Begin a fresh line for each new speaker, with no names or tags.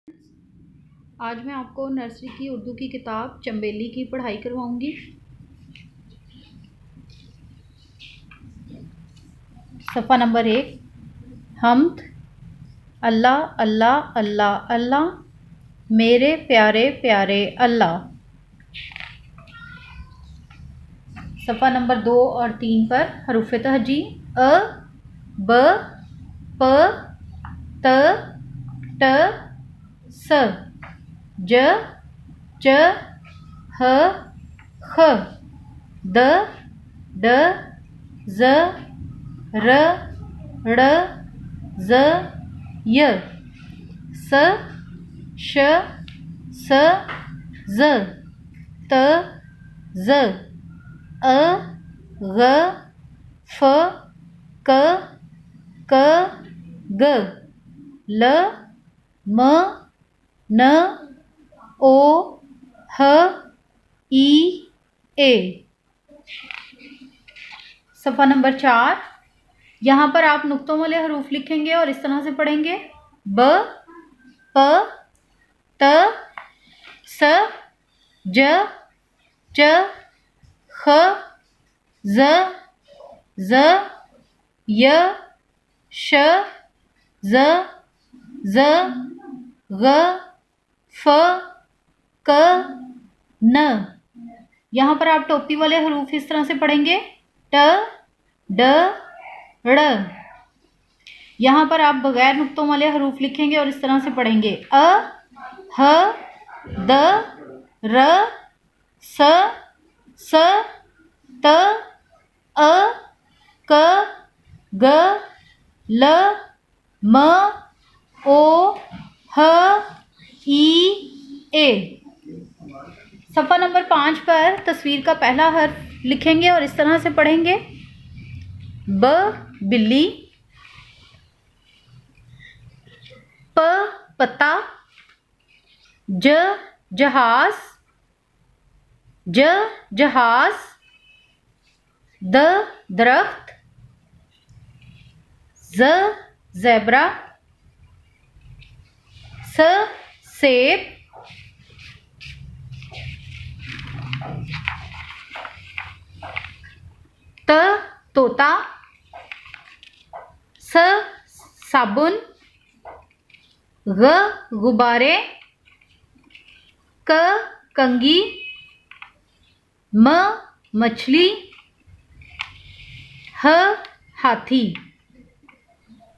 आज मैं आपको नर्सरी की उर्दू की किताब चंबेली की पढ़ाई करवाऊंगी। सफ़ा नंबर 1। हम्द। अल्लाह अल्लाह अल्लाह अल्लाह, मेरे प्यारे प्यारे अल्लाह। सफ़ा नंबर 2 और 3 पर हरूफ तहजी अ, ब, प, त, ट, स, ज, च, ह, ख, द, ड, ज़, र, ड़, ज़, य, स, श, स, ज़, त, ज़, अ, ग, फ, क, ग, ल, म, न, ओ, ह, ई, ए। सफ़ा नंबर 4। यहाँ पर आप नुक्तों वाले हरूफ लिखेंगे और इस तरह से पढ़ेंगे: ब, प, त, स, ज, च, ख, ज़, ज़, य, श, ज़, ज़, ग, फ, क, न। यहाँ पर आप टोपी वाले हरूफ इस तरह से पढ़ेंगे: ट, ड, ड़। यहाँ पर आप बगैर नुक्तों वाले हरूफ लिखेंगे और इस तरह से पढ़ेंगे: अ, ह, द, र, स, त, अ, क, ग, ल, म, ओ, ह, ई, ए। सफ़ा नंबर 5 पर तस्वीर का पहला हर्फ लिखेंगे और इस तरह से पढ़ेंगे: ब, बिल्ली, प, पत्ता, ज, जहाज, ज, जहाज, द, दरख्त, ज, ज़ेब्रा, स, सेब, त, तोता, स, साबुन, ग, गुब्बारे, क, कंघी, म, मछली, ह, हाथी।